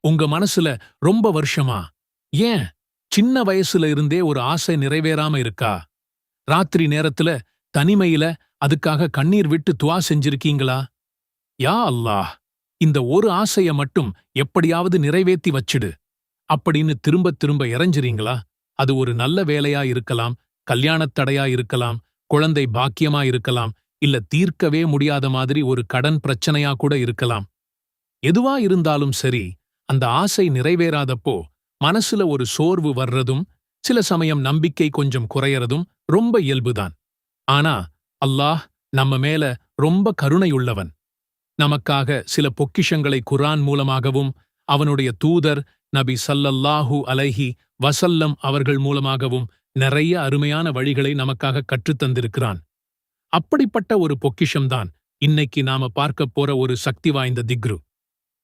உங்க மனசுல ரொம்ப வருஷமா, ஏன் சின்ன வயசுல இருந்தே ஒரு ஆசை நிறைவேறாம இருக்கா? ராத்திரி நேரத்துல தனிமையில அதுக்காக கண்ணீர் விட்டு துவா செஞ்சிருக்கீங்களா? யா அல்லாஹ், இந்த ஒரு ஆசைய மட்டும் எப்படியாவது நிறைவேத்தி வச்சிடு அப்படின்னு திரும்ப திரும்ப இறைஞ்சிரீங்களா? அது ஒரு நல்ல வேலையா இருக்கலாம், கல்யாணத் தடையா இருக்கலாம், குழந்தை பாக்கியமா இருக்கலாம், இல்ல தீர்க்கவே முடியாத மாதிரி ஒரு கடன் பிரச்சனையா கூட இருக்கலாம். எதுவா இருந்தாலும் சரி, அந்த ஆசை நிறைவேறாதப்போ மனசுல ஒரு சோர்வு வர்றதும், சில சமயம் நம்பிக்கை கொஞ்சம் குறையறதும் ரொம்ப இயல்புதான். ஆனா அல்லாஹ் நம்ம மேல ரொம்ப கருணையுள்ளவன். நமக்காக சில பொக்கிஷங்களை குர்ஆன் மூலமாகவும், அவனுடைய தூதர் நபி ஸல்லல்லாஹு அலைஹி வஸல்லம் அவர்கள் மூலமாகவும் நிறைய அருமையான வழிகளை நமக்காக கற்றுத் தந்திருக்கிறான். அப்படிப்பட்ட ஒரு பொக்கிஷம்தான் இன்னைக்கு நாம பார்க்கப் போற ஒரு சக்தி வாய்ந்த திக்ரு.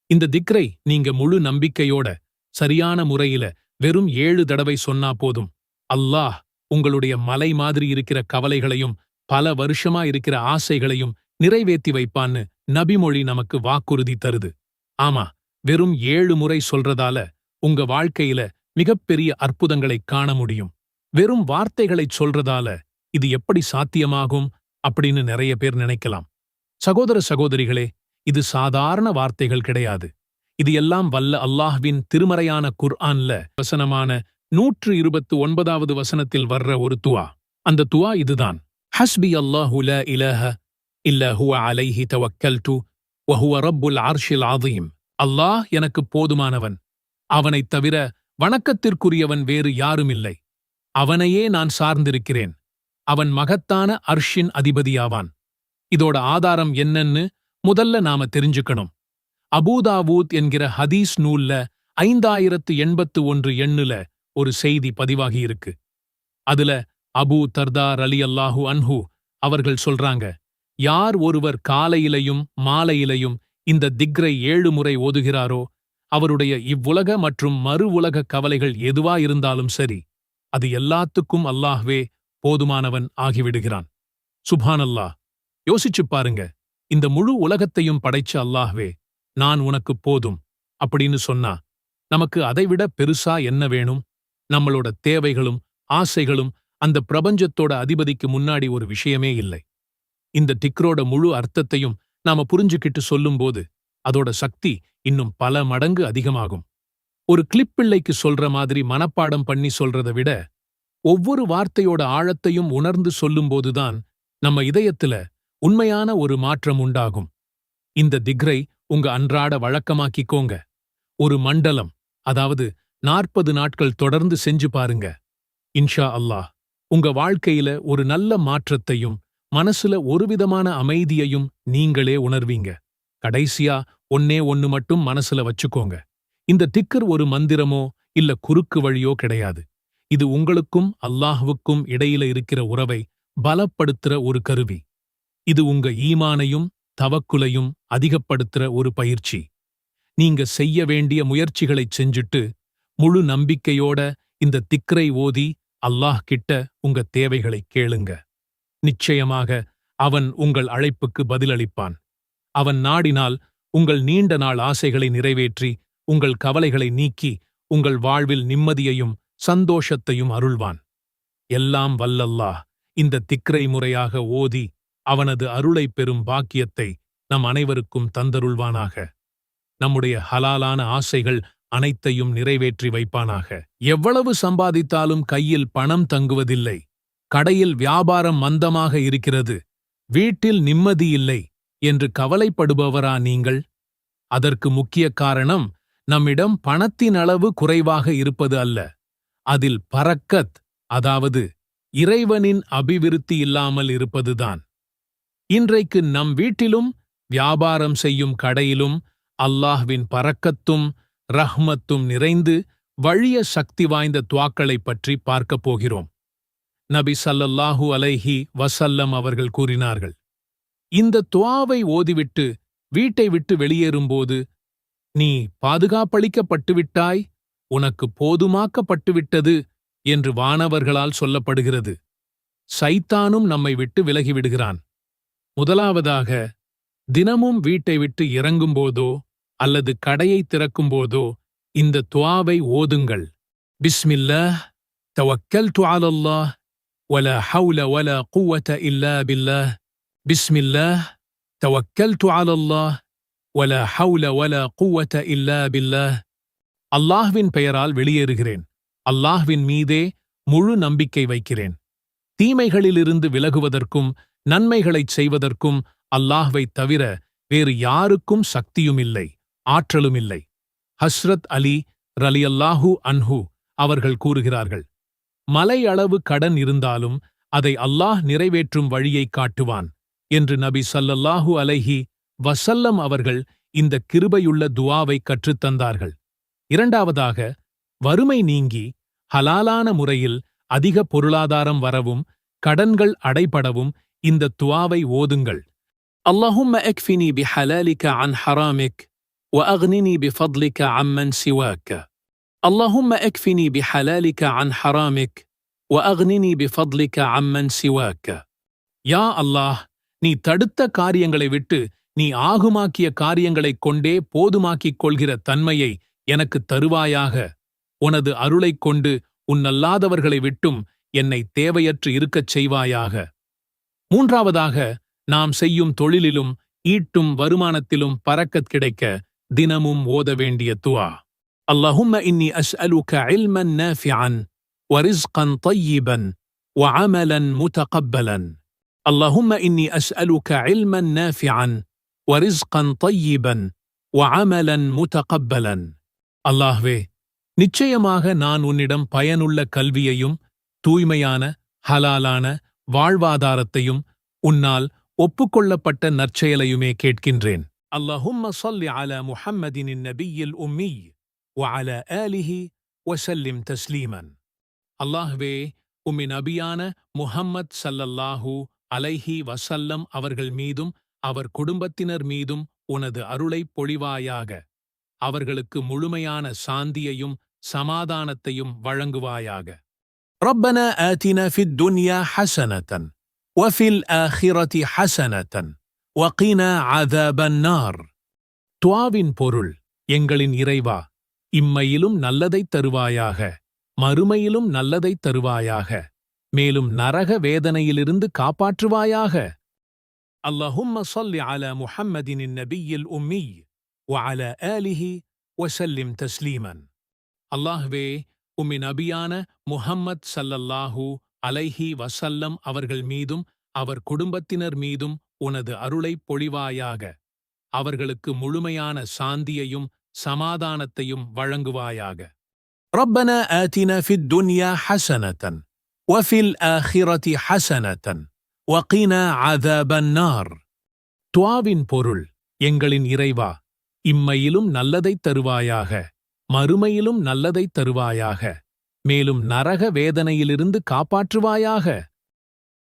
இந்த திக்ரை நீங்க முழு நம்பிக்கையோட சரியான முறையில வெறும் 7 தடவை சொன்னா போதும், அல்லாஹ் உங்களுடைய மலை மாதிரி இருக்கிற கவலைகளையும் பல வருஷமா இருக்கிற ஆசைகளையும் நிறைவேத்தி வைப்பான்னு நபிமொழி நமக்கு வாக்குறுதி தருது. ஆமா, வெறும் 7 முறை சொல்றதால உங்க வாழ்க்கையில மிகப்பெரிய அற்புதங்களைக் காண முடியும். வெறும் வார்த்தைகளைச் சொல்றதால இது எப்படி சாத்தியமாகும் அப்படின்னு நிறைய பேர் நினைக்கலாம். சகோதர சகோதரிகளே, இது சாதாரண வார்த்தைகள் கிடையாது. இது எல்லாம் வல்ல அல்லாஹ்வின் திருமறையான குர்ஆன்ல வசனமான 129வது வசனத்தில் வர்ற ஒரு துஆ. அந்த துஆ இதுதான்: ஹஸ்பி அல்லாஹு லா இலாஹ இல்லா ஹுவ அலைஹி தவக்கல்து வஹுவ ரப்புல் அர்ஷில் ஆதீம். அல்லாஹ் எனக்கு போதுமானவன், அவனைத் தவிர வணக்கத்திற்குரியவன் வேறு யாருமில்லை. அவனையே நான் சார்ந்திருக்கிறேன், அவன் மகத்தான அர்ஷின் அதிபதியாவான். இதோட ஆதாரம் என்னன்னு முதல்ல நாம தெரிஞ்சுக்கணும். அபூதாவூத் என்கிற ஹதீஸ் நூல்ல 5081 எண்ணுல ஒரு செய்தி பதிவாகியிருக்கு. அதுல அபூ தர்தா ரலியல்லாஹு அன்ஹு அவர்கள் சொல்றாங்க, யார் ஒருவர் காலையிலையும் மாலையிலையும் இந்த திக்ரை 7 முறை ஓதுகிறாரோ, அவருடைய இவ்வுலக மற்றும் மறு உலக கவலைகள் எதுவா இருந்தாலும் சரி, அது எல்லாத்துக்கும் அல்லாஹ்வே போதுமானவன் ஆகிவிடுகிறான். சுப்ஹானல்லாஹ். யோசிச்சுப் பாருங்க, இந்த முழு உலகத்தையும் படைச்ச அல்லாஹ்வே நான் உனக்கு போதும் அப்படின்னு சொன்னா, நமக்கு அதைவிட பெருசா என்ன வேணும்? நம்மளோட தேவைகளும் ஆசைகளும் அந்த பிரபஞ்சத்தோட அதிபதிக்கு முன்னாடி ஒரு விஷயமே இல்லை. இந்த திக்ரோட முழு அர்த்தத்தையும் நாம புரிஞ்சுக்கிட்டு சொல்லும்போது அதோட சக்தி இன்னும் பல மடங்கு அதிகமாகும். ஒரு கிளிப்பிள்ளைக்கு சொல்ற மாதிரி மனப்பாடம் பண்ணி சொல்றதை விட ஒவ்வொரு வார்த்தையோட ஆழத்தையும் உணர்ந்து சொல்லும்போதுதான் நம்ம இதயத்துல உண்மையான ஒரு மாற்றம் உண்டாகும். இந்த திக்ரை உங்க அன்றாட வழக்கமாக்கிக்கோங்க. ஒரு மண்டலம், அதாவது 40 நாட்கள் தொடர்ந்து செஞ்சு பாருங்க. இன்ஷா அல்லாஹ், உங்க வாழ்க்கையில ஒரு நல்ல மாற்றத்தையும் மனசுல ஒருவிதமான அமைதியையும் நீங்களே உணர்வீங்க. கடைசியா ஒண்ணு மட்டும் மனசுல வச்சுக்கோங்க. இந்த திக்ர் ஒரு மந்திரமோ இல்ல குறுக்கு வழியோ கிடையாது. இது உங்களுக்கும் அல்லாஹ்வுக்கும் இடையில இருக்கிற உறவை பலப்படுத்துற ஒரு கருவி. இது உங்க ஈமானையும் தவக்குலையும் அதிகப்படுத்துற ஒரு பயிற்சி. நீங்க செய்ய வேண்டிய முயற்சிகளைச் செஞ்சுட்டு முழு நம்பிக்கையோட இந்த திக்ரை ஓதி அல்லாஹ் கிட்ட உங்க தேவைகளைக் கேளுங்க. நிச்சயமாக அவன் உங்கள் அழைப்புக்கு பதிலளிப்பான். அவன் நாடினால் உங்கள் நீண்ட நாள் ஆசைகளை நிறைவேற்றி உங்கள் கவலைகளை நீக்கி உங்கள் வாழ்வில் நிம்மதியையும் சந்தோஷத்தையும் அருள்வான். எல்லாம் வல்லல்லாஹ் இந்த திக்ரை முறையாக ஓதி அவனது அருளைப் பெறும் பாக்கியத்தை நம் அனைவருக்கும் தந்தருள்வானாக. நம்முடைய ஹலாலான ஆசைகள் அனைத்தையும் நிறைவேற்றி வைப்பானாக. எவ்வளவு சம்பாதித்தாலும் கையில் பணம் தங்குவதில்லை. கடையில் வியாபாரம் மந்தமாக இருக்கிறது, வீட்டில் நிம்மதியில்லை என்று கவலைப்படுபவரா நீங்கள்? அதற்கு முக்கிய காரணம் நம்மிடம் பணத்தின் அளவு குறைவாக இருப்பது அல்ல, அதில் பரக்கத், அதாவது இறைவனின் அபிவிருத்தி இல்லாமல் இருப்பதுதான். இன்றைக்கு நம் வீட்டிலும் வியாபாரம் செய்யும் கடையிலும் அல்லாஹ்வின் பரக்கத்தும் ரஹ்மத்தும் நிறைந்து வழிய சக்தி வாய்ந்த துஆக்களைப் பற்றி பார்க்கப் போகிறோம். நபி ஸல்லல்லாஹு அலைஹி வஸல்லம் அவர்கள் கூறினார்கள், இந்த துஆவை ஓதிவிட்டு வீட்டை விட்டு வெளியேறும்போது, நீ பாதுகாப்பளிக்கப்பட்டுவிட்டாய், உனக்கு போதுமாக்கப்பட்டுவிட்டது என்று வானவர்களால் சொல்லப்படுகிறது. சைத்தானும் நம்மை விட்டு விலகிவிடுகிறான். முதலாவதாக, தினமும் வீட்டை விட்டு இறங்கும்போதோ அல்லது கடையை திறக்கும்போதோ இந்த துஆவை ஓதுங்கள். பிஸ்மில்லாஹ் தவக்கல்து அலல்லாஹ் வலா ஹவுல வலா குவத இல்லா பில்லாஹ். பிஸ்மில்லாஹ் தவக்கல்து அலல்லாஹ் வலா ஹவுல வலா குவத இல்லா பில்லாஹ். அல்லாஹ்வின் பெயரால் வெளியேறுகிறேன். அல்லாஹ்வின் மீதே முழு நம்பிக்கை வைக்கிறேன். தீமைகளிலிருந்து விலகுவதற்கும் நன்மைகளைச் செய்வதற்கும் அல்லாஹ்வைத் தவிர வேறு யாருக்கும் சக்தியுமில்லை, ஆற்றலுமில்லை. ஹஸ்ரத் அலி ரலியல்லாஹு அன்ஹு அவர்கள் கூறுகிறார்கள், மலை அளவு கடன் இருந்தாலும் அதை அல்லாஹ் நிறைவேற்றும் வழியைக் காட்டுவான் என்று நபி ஸல்லல்லாஹு அலைஹி வஸல்லம் அவர்கள் இந்த கிருபையுள்ள துஆவை கற்றுத்தந்தார்கள். இரண்டாவதாக, வறுமை நீங்கி ஹலாலான முறையில் அதிக பொருளாதாரம் வரவும் கடன்கள் அடைபடவும் இந்த துஆவை ஓதுங்கள். اللهم اكفني بحلالك عن حرامك واغنني بفضلك عمن سواك. اللهم اكفني بحلالك عن حرامك واغنني بفضلك عمن سواك. யா அல்லாஹ், நீ தடுத்த காரியங்களை விட்டு நீ ஆகுமாக்கிய காரியங்களைக் கொண்டே போதுமாக்கிக் கொள்கிற தன்மையை எனக்கு தருவாயாக. உனது அருளைக் கொண்டு உன்னல்லாதவர்களை விட்டும் என்னை தேவையற்று இருக்கச் செய்வாயாக. மூன்றாவதாக, நாம் செய்யும் தொழிலிலும் ஈட்டும் வருமானத்திலும் பரக்கத் கிடைக்க தினமும் ஓத வேண்டிய துஆ. اللهم إني أسألك علما نافعا ورزقا طيبا وعملا متقبلا. اللهم إني أسألك علما نافعا ورزقا طيبا وعملا متقبلا. அல்லாஹ்வே, நிச்சயமாக நான் உன்னிடம் பயனுள்ள கல்வியையும் தூய்மையான ஹலாலான வாழ்வாதாரத்தையும் உன்னால் ஒப்புக்கொள்ளப்பட்ட நற்செயலையுமே கேட்கின்றேன். اللهم صل على محمد النبي الأمي وعلى آله وسلم تسليما. அல்லாஹ்வே, உம்மி நபியான முஹம்மத் ஸல்லல்லாஹு அலைஹி வஸல்லம் அவர்கள் மீதும் அவர் குடும்பத்தினர் மீதும் உனது அருளைப் பொழிவாயாக. அவர்களுக்கு முழுமையான சாந்தியையும் சமாதானத்தையும் வழங்குவாயாக. ربنا آتنا في الدنيا حسنة وفي الآخرة حسنة وقنا عذاب النار. துஆவின் பொருள், எங்களின் இறைவா, இம்மையிலும் நல்லதைத் தருவாயாக, மறுமையிலும் நல்லதைத் தருவாயாக, மேலும் நரக வேதனையிலிருந்து காப்பாற்றுவாயாக. اللهم صل على محمد النبي الأمي وعلى آله وسلم تسليما. அல்லாஹ்வே, உம்மி நபியான முஹம்மத் ஸல்லல்லாஹு அலைஹி வஸல்லம் அவர்கள் மீதும் அவர் குடும்பத்தினர் மீதும் உனது அருளைப் பொழிவாயாக. அவர்களுக்கு முழுமையான சாந்தியையும் சமாதானத்தையும் வழங்குவாயாக. ربنا آتنا في الدنيا حسنة وفي الآخرة حسنة وقنا عذاب النار. துஆவின் பொருள், எங்களின் இறைவா, இம்மையிலும் நல்லதைத் தருவாயாக, மறுமையிலும் நல்லதைத் தருவாயாக, மேலும் நரக வேதனையிலிருந்து காப்பாற்றுவாயாக.